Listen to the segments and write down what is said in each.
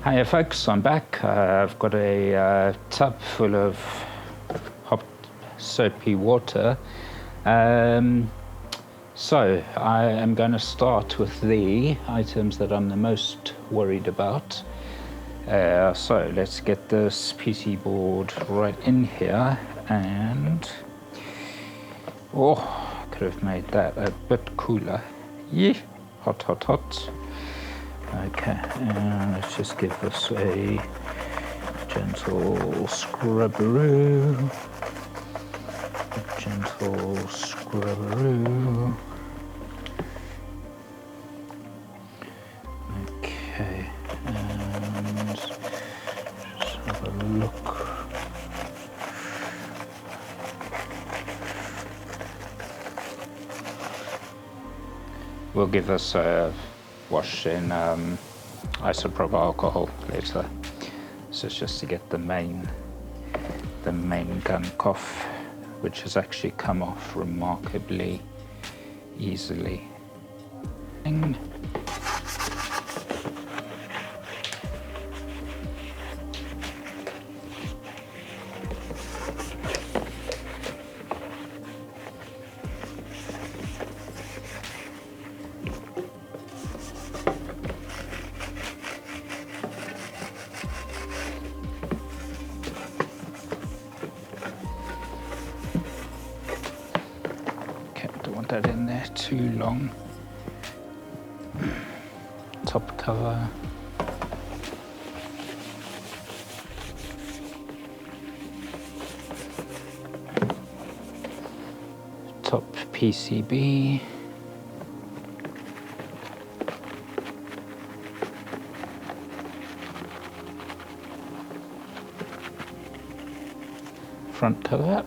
Hiya folks, I'm back. I've got a tub full of hot soapy water. So I am going to start with the items that I'm the most worried about. So let's get this PC board right in here, and I could have made that a bit cooler. Yeah, hot, hot, hot. Okay, and let's just give this a gentle scrubberoo. Gentle scrubberoo. Okay, and just have a look. We'll give this a wash in isopropyl alcohol later. So it's just to get the main gunk off, which has actually come off remarkably easily. That in there too long. Top cover. Top PCB. Front cover.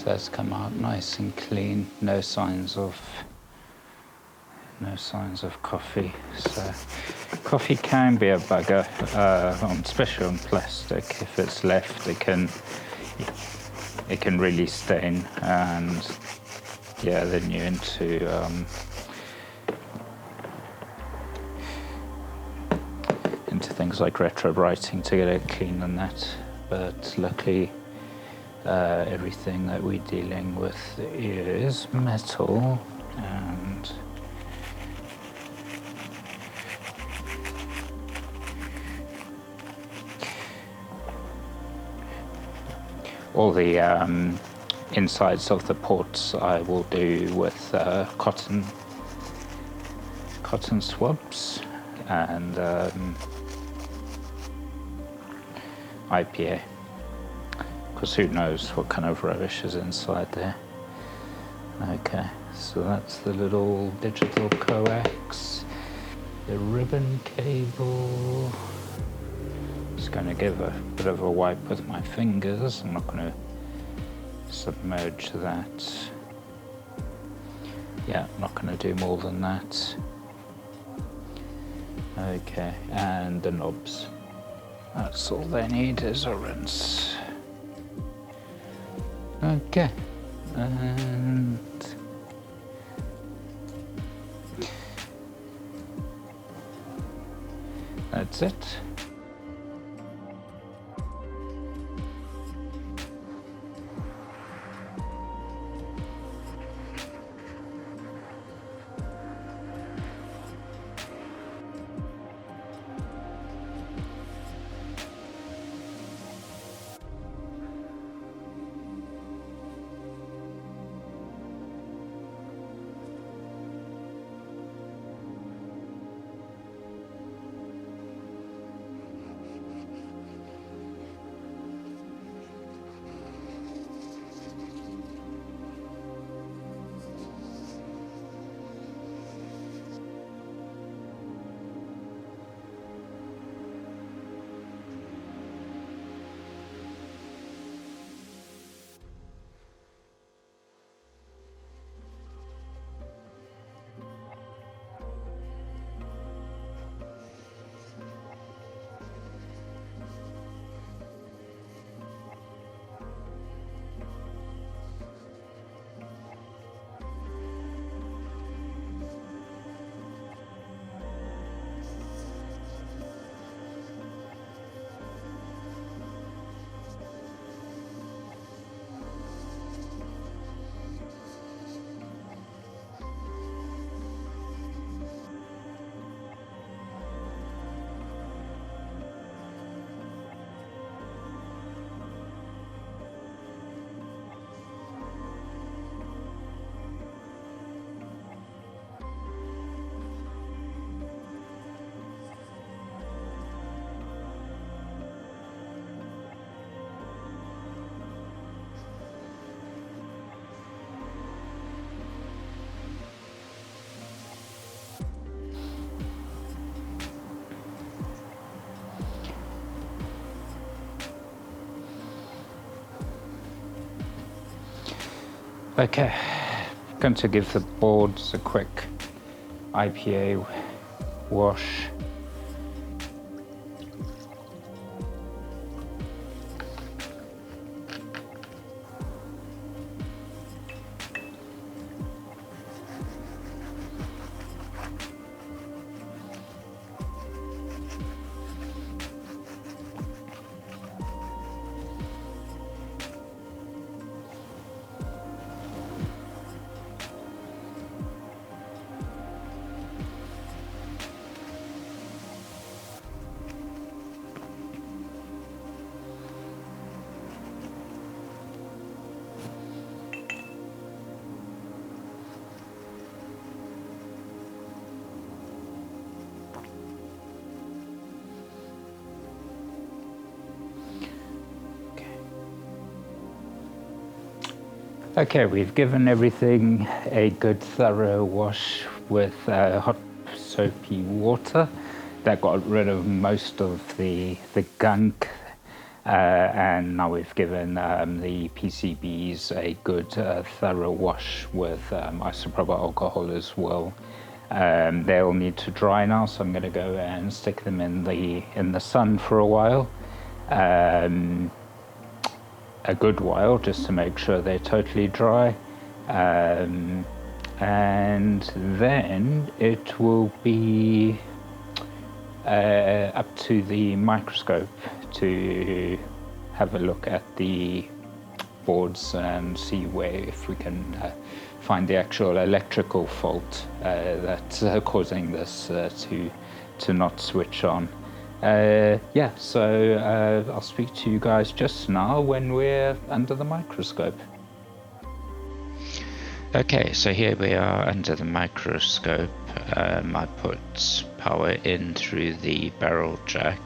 That's come out nice and clean. No signs of coffee. So coffee can be a bugger, especially on plastic. If it's left, it can really stain, and yeah, then you're into things like retro writing to get it clean and that. But luckily, everything that we're dealing with is metal, and all the insides of the ports I will do with cotton swabs and IPA. Because who knows what kind of rubbish is inside there. Okay, so that's the little digital coax, the ribbon cable. Just going to give a bit of a wipe with my fingers. I'm not going to submerge that. Yeah, I'm not going to do more than that. Okay, and the knobs. That's all they need is a rinse. Okay, and that's it. Okay, going to give the boards a quick IPA wash. Okay, we've given everything a good thorough wash with hot soapy water. That got rid of most of the gunk, and now we've given the PCBs a good thorough wash with isopropyl alcohol as well. They'll need to dry now, so I'm going to go and stick them in the sun for a while. A good while, just to make sure they're totally dry, and then it will be up to the microscope to have a look at the boards and see if we can find the actual electrical fault that's causing this to not switch on. Yeah, so I'll speak to you guys just now when we're under the microscope. Okay, so here we are under the microscope. I put power in through the barrel jack,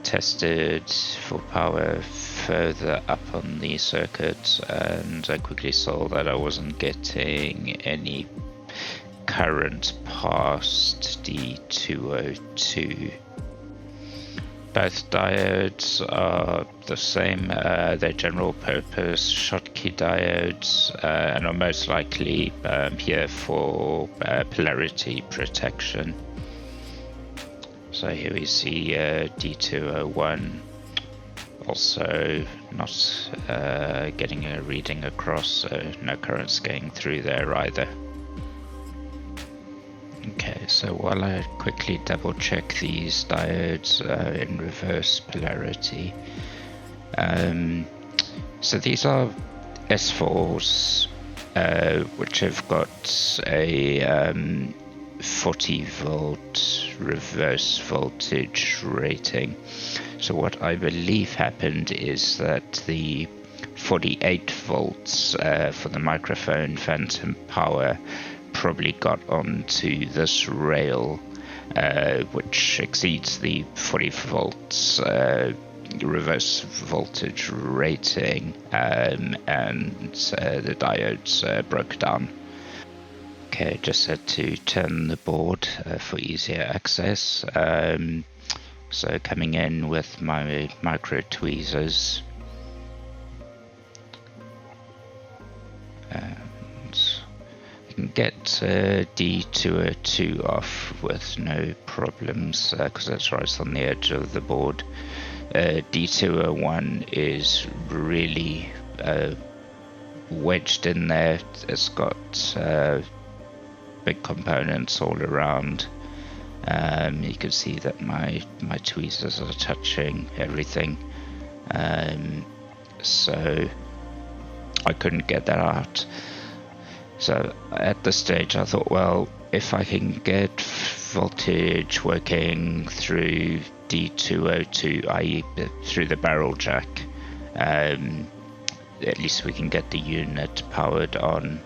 tested for power further up on the circuit, and I quickly saw that I wasn't getting any current past D202. Both diodes are the same, they're general purpose Schottky diodes, and are most likely here for polarity protection. So here we see D201 also not getting a reading across, so no currents getting through there either. Okay, so while I quickly double check these diodes in reverse polarity, so these are S4s which have got a 40 volt reverse voltage rating. So what I believe happened is that the 48 volts for the microphone phantom power probably got onto this rail, which exceeds the 40 volts reverse voltage rating, and the diodes broke down. Okay, just had to turn the board for easier access. So coming in with my micro tweezers, you can get D202 off with no problems because that's right on the edge of the board. D201 is really wedged in there. It's got big components all around. You can see that my tweezers are touching everything, so I couldn't get that out. So at this stage I thought, well, if I can get voltage working through D202, i.e. through the barrel jack, at least we can get the unit powered on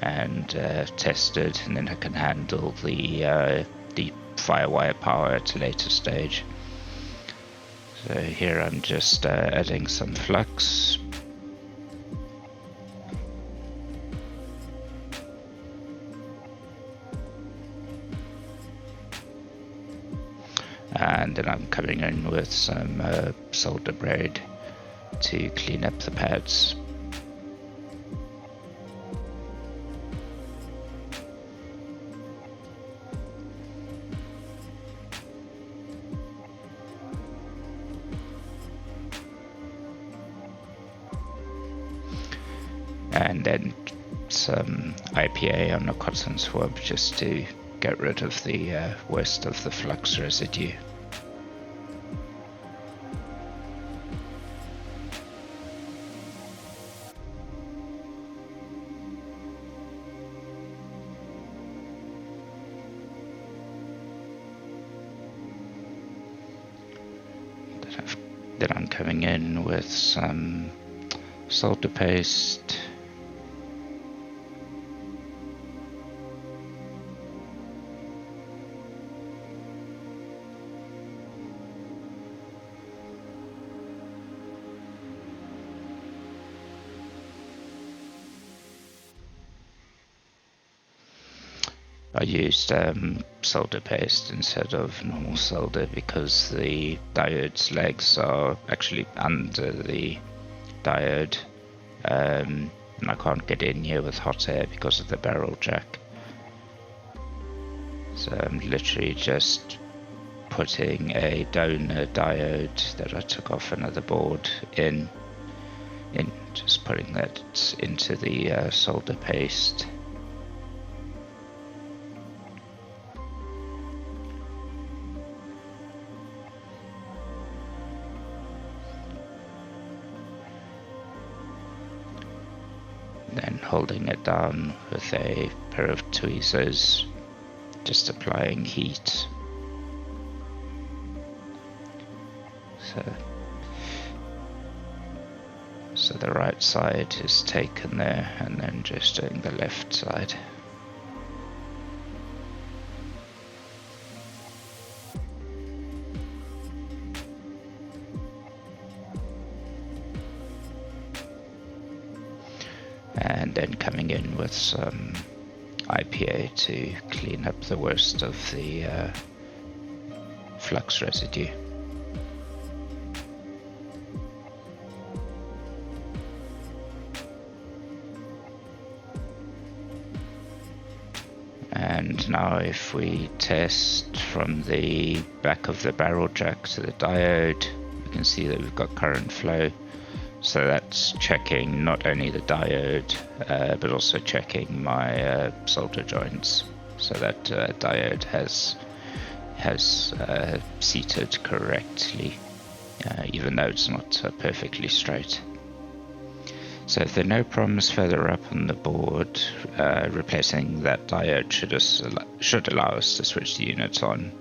and tested, and then I can handle the Firewire power at a later stage. So here I'm just adding some flux. And then I'm coming in with some solder braid to clean up the pads. and then some IPA on a cotton swab just to get rid of the worst of the flux residue. Then I'm coming in with some solder paste. I used solder paste instead of normal solder because the diode's legs are actually under the diode, and I can't get in here with hot air because of the barrel jack. So I'm literally just putting a donor diode that I took off another board in just putting that into the solder paste. Then holding it down with a pair of tweezers, just applying heat. So the right side is taken there, and then just doing the left side. And then coming in with some IPA to clean up the worst of the flux residue. And now if we test from the back of the barrel jack to the diode, we can see that we've got current flow. So that's checking not only the diode, but also checking my solder joints. So that diode has seated correctly, even though it's not perfectly straight. So if there are no problems further up on the board, replacing that diode should allow us to switch the units on